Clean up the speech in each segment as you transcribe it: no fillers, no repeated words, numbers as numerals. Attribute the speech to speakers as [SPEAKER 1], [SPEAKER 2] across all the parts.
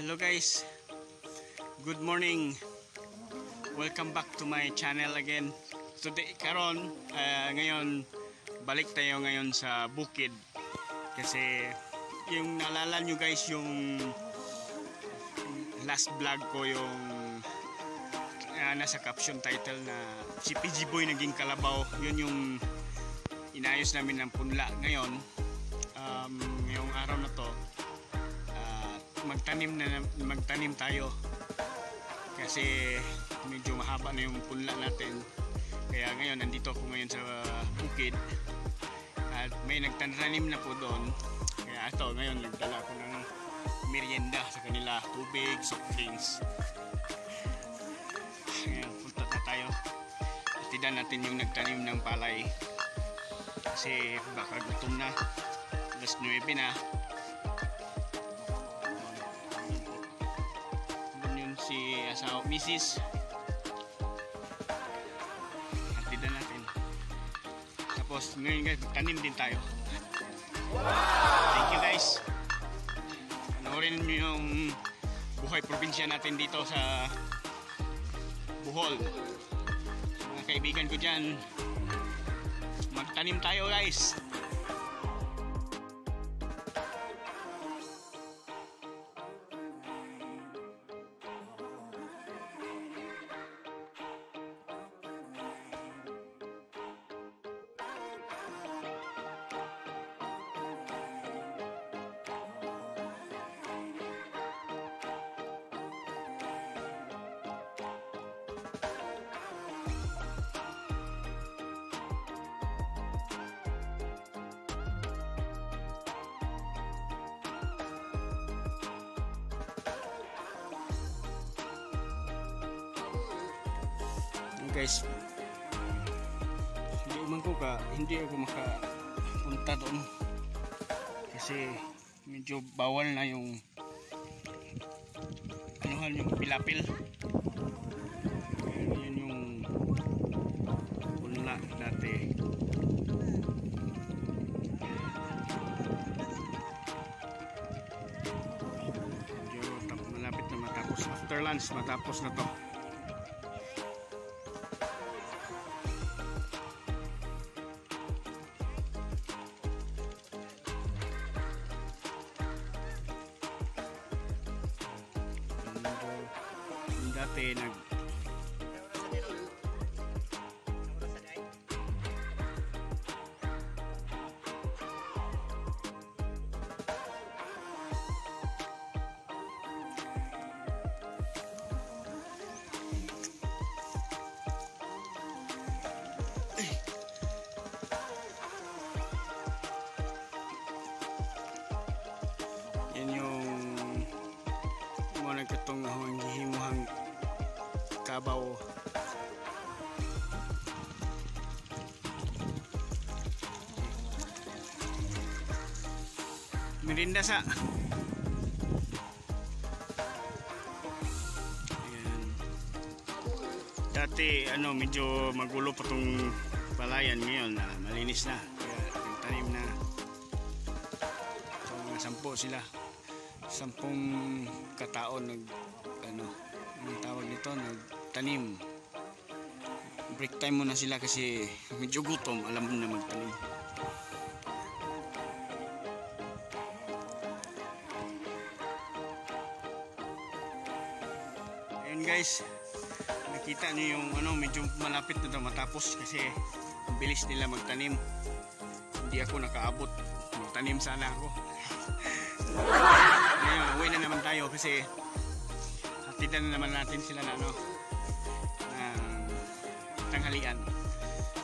[SPEAKER 1] Hello guys, good morning. Welcome back to my channel again. Today ngayon balik tayo ngayon sa bukid. Kasi yung naalala nyo guys, yung last vlog ko, yung nasa caption title na si PG Boy naging kalabaw. Yun yung inayos namin ng punla. Ngayon ngayong araw na to, magtanim tayo kasi medyo mahaba na yung punla natin. Kaya ngayon nandito ako ngayon sa bukid at may nagtatanim na po doon. Kaya ito ngayon nagdala ko ng merienda sa kanila, tubig, soft drinks. Ngayon punta na tayo, atidan natin yung nagtanim ng palay kasi baka gutom na, alas 9 na. Si asawa, Mrs. Hatidan natin. Tapos ngayon guys, tanim din tayo. Thank you guys. Panoorin nyo yung buhay probinsya natin dito sa Bohol. Mga kaibigan ko dyan, magtanim tayo guys. Guys, hindi ako makapunta doon kasi medyo bawal na yung yung pilapil. Yun yung punla dati. Medyo malapit na matapos. After lunch matapos na to. Dati yan yung mga nagkatong himuhang kabaw. Merinda sa ayan. Dati medyo magulo pa tong palayan, ngayon malinis na, kaya nagtanim na. So, mga 10 sila, 10 kataon ang tawag nito, nagtanim. Break time muna sila kasi medyo gutom, alam mo na magtanim. Ayan guys, nakita niyo yung medyo malapit na matapos kasi ang bilis nila magtanim. Hindi ako nakaabot, magtanim sana ako. Ngayon uwi na naman tayo kasi hatidan na naman natin sila na tanghalian.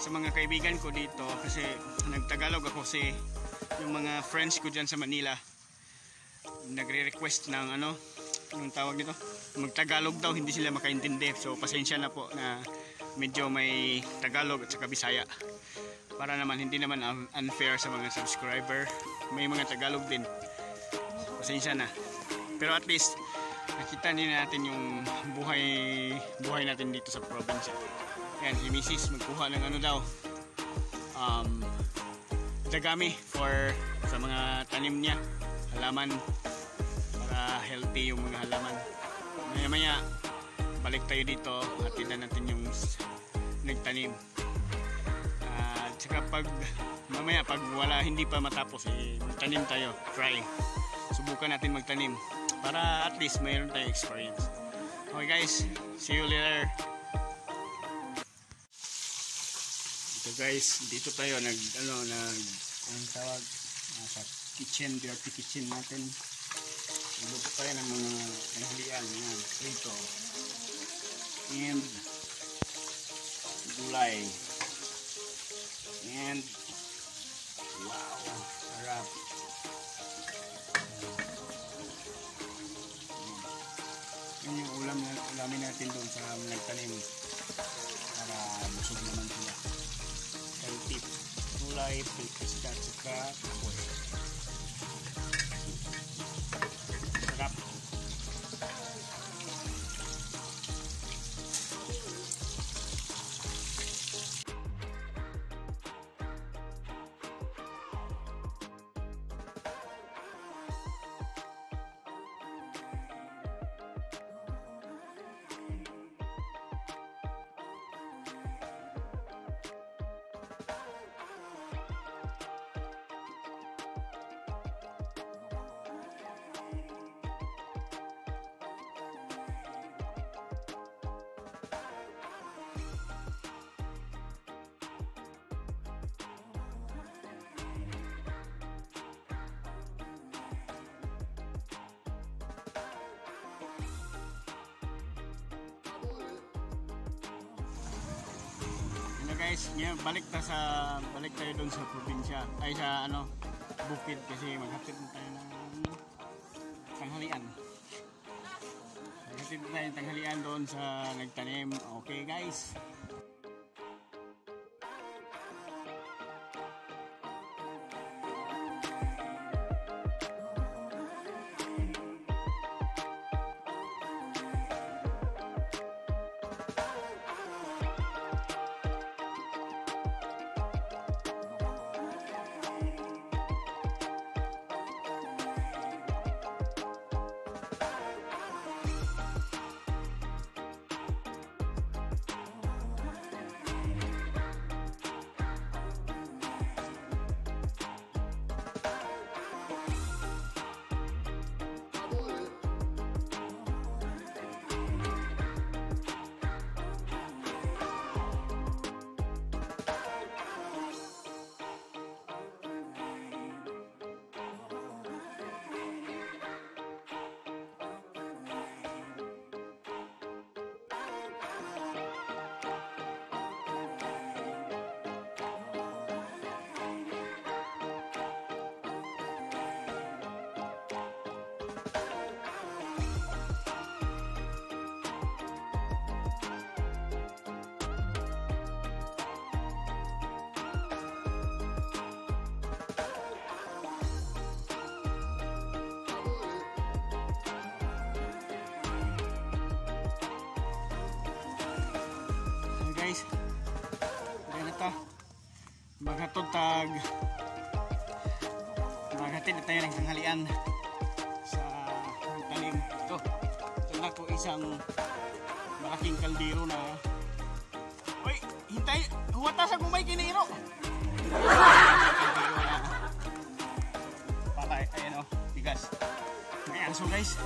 [SPEAKER 1] Sa mga kaibigan ko dito, kasi nagtagalog ako, kasi yung mga friends ko dyan sa Manila nagre-request ng yung tawag nito, magtagalog daw, hindi sila makaintindi. So pasensya na po na medyo may Tagalog at saka Bisaya, para naman hindi naman unfair sa mga subscriber. May mga Tagalog din, pasensya na. Pero at least nakita din natin yung buhay natin dito sa probinsya. Ayan, si Mrs. magkuha ng dagami sa mga tanim niya, halaman, para para healthy yung mga halaman. Maya maya balik tayo dito at tignan natin yung nagtanim. At saka mamaya pag hindi pa matapos magtanim tayo, try. Subukan natin magtanim para at least mayroon tayong experience. Okay guys, see you later. Ito guys, dito tayo ang tawag sa kitchen, dirty kitchen natin. Luto tayo ng mga tanghalian, yan, prito and gulay and wow, sarap. Yan yung ulamin natin doon sa nagtanim para busog naman sila. Healthy gulay, pilpista, tsaka kapoy. Sarap. Guys, balik tayo doon sa probinsya ay sa bukid kasi maghatid na tayo ng tanghalian. Maghatid na tayo ng tanghalian doon sa nagtanim. Okay guys. Guys, kaya na ito maghatid na tayo ng tanghalian sa tanim. Ito na ko isang malaking kaldero na uy, hintay, huwata sa gumay kiniro kaldero na patay, ayan o, bigas may aso guys.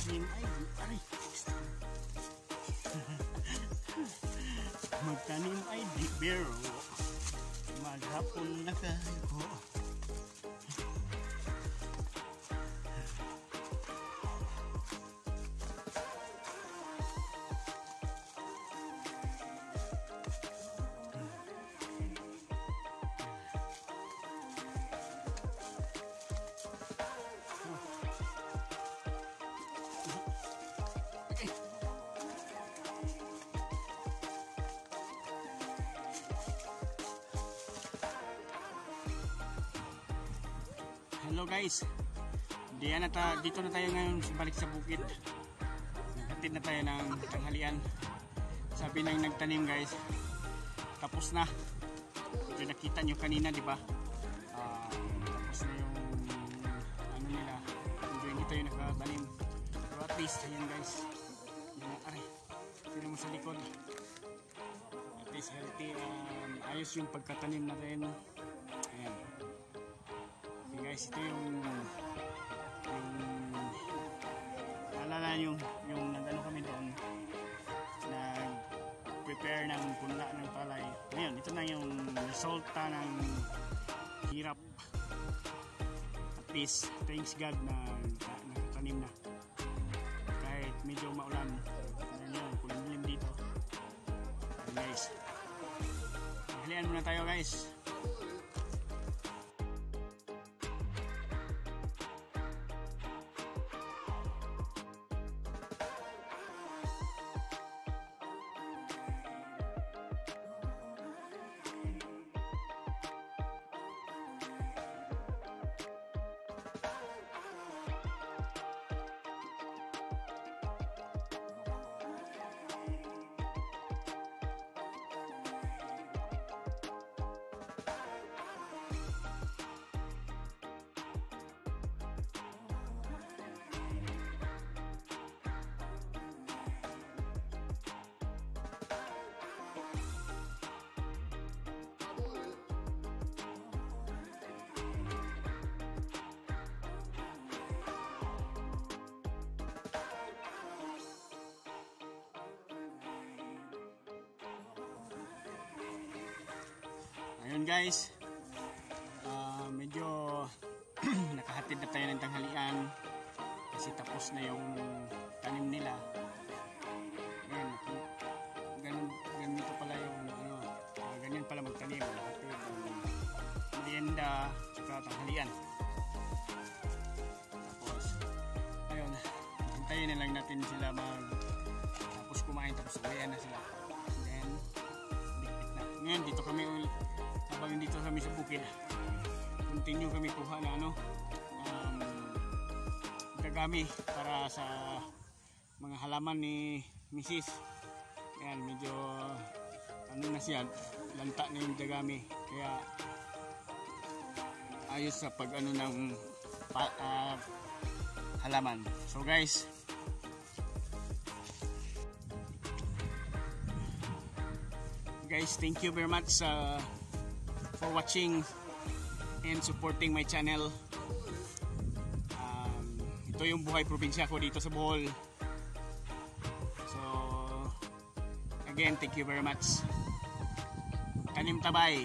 [SPEAKER 1] magtanim ay magtanim ay di biro, maghapon na kayo.
[SPEAKER 2] Hello guys, dito na tayo ngayon balik sa bukid. Naghatid na tayo ng tanghalian. Sabi ng nagtanim guys, tapos na. Ito nakita nyo kanina, di ba? Tapos na yung ano nila. Hindi tayo nakatanim. Pero at least, ayan guys. Aray, sino mo sa likod. At least healthy. Ayos yung pagkatanim natin. Ayan. Guys, ito yung naalala yung nag-ano kami doon, nag-prepare ng punla ng palay. Ngayon, ito na yung resulta ng hirap. At least, thanks God na nakatanim na. Kahit medyo maulan. Ayan yun, kulimlim dito. Ayan guys. Halian muna tayo guys. Ayun guys, medyo nakahatid na tayo ng tanghalian kasi tapos na yung tanim nila. Ayan, ganito pala yung ganyan pala magtanim, hatid ng merienda tsaka tanghalian. Tapos ayun, hintayin na lang natin sila tapos kumain, tapos uwian na sila. And then ligpit na. Ngayon dito kami habang dito kami sa bukid, continue kami kuha na dagami para sa mga halaman ni Mrs. Ayan, medyo ano na siya, lanta na yung dagami, kaya ayos sa pag ano ng halaman. So guys, thank you very much for watching and supporting my channel. Ito yung buhay probinsya ko dito sa Bohol. So again, thank you very much. Tanim tabay.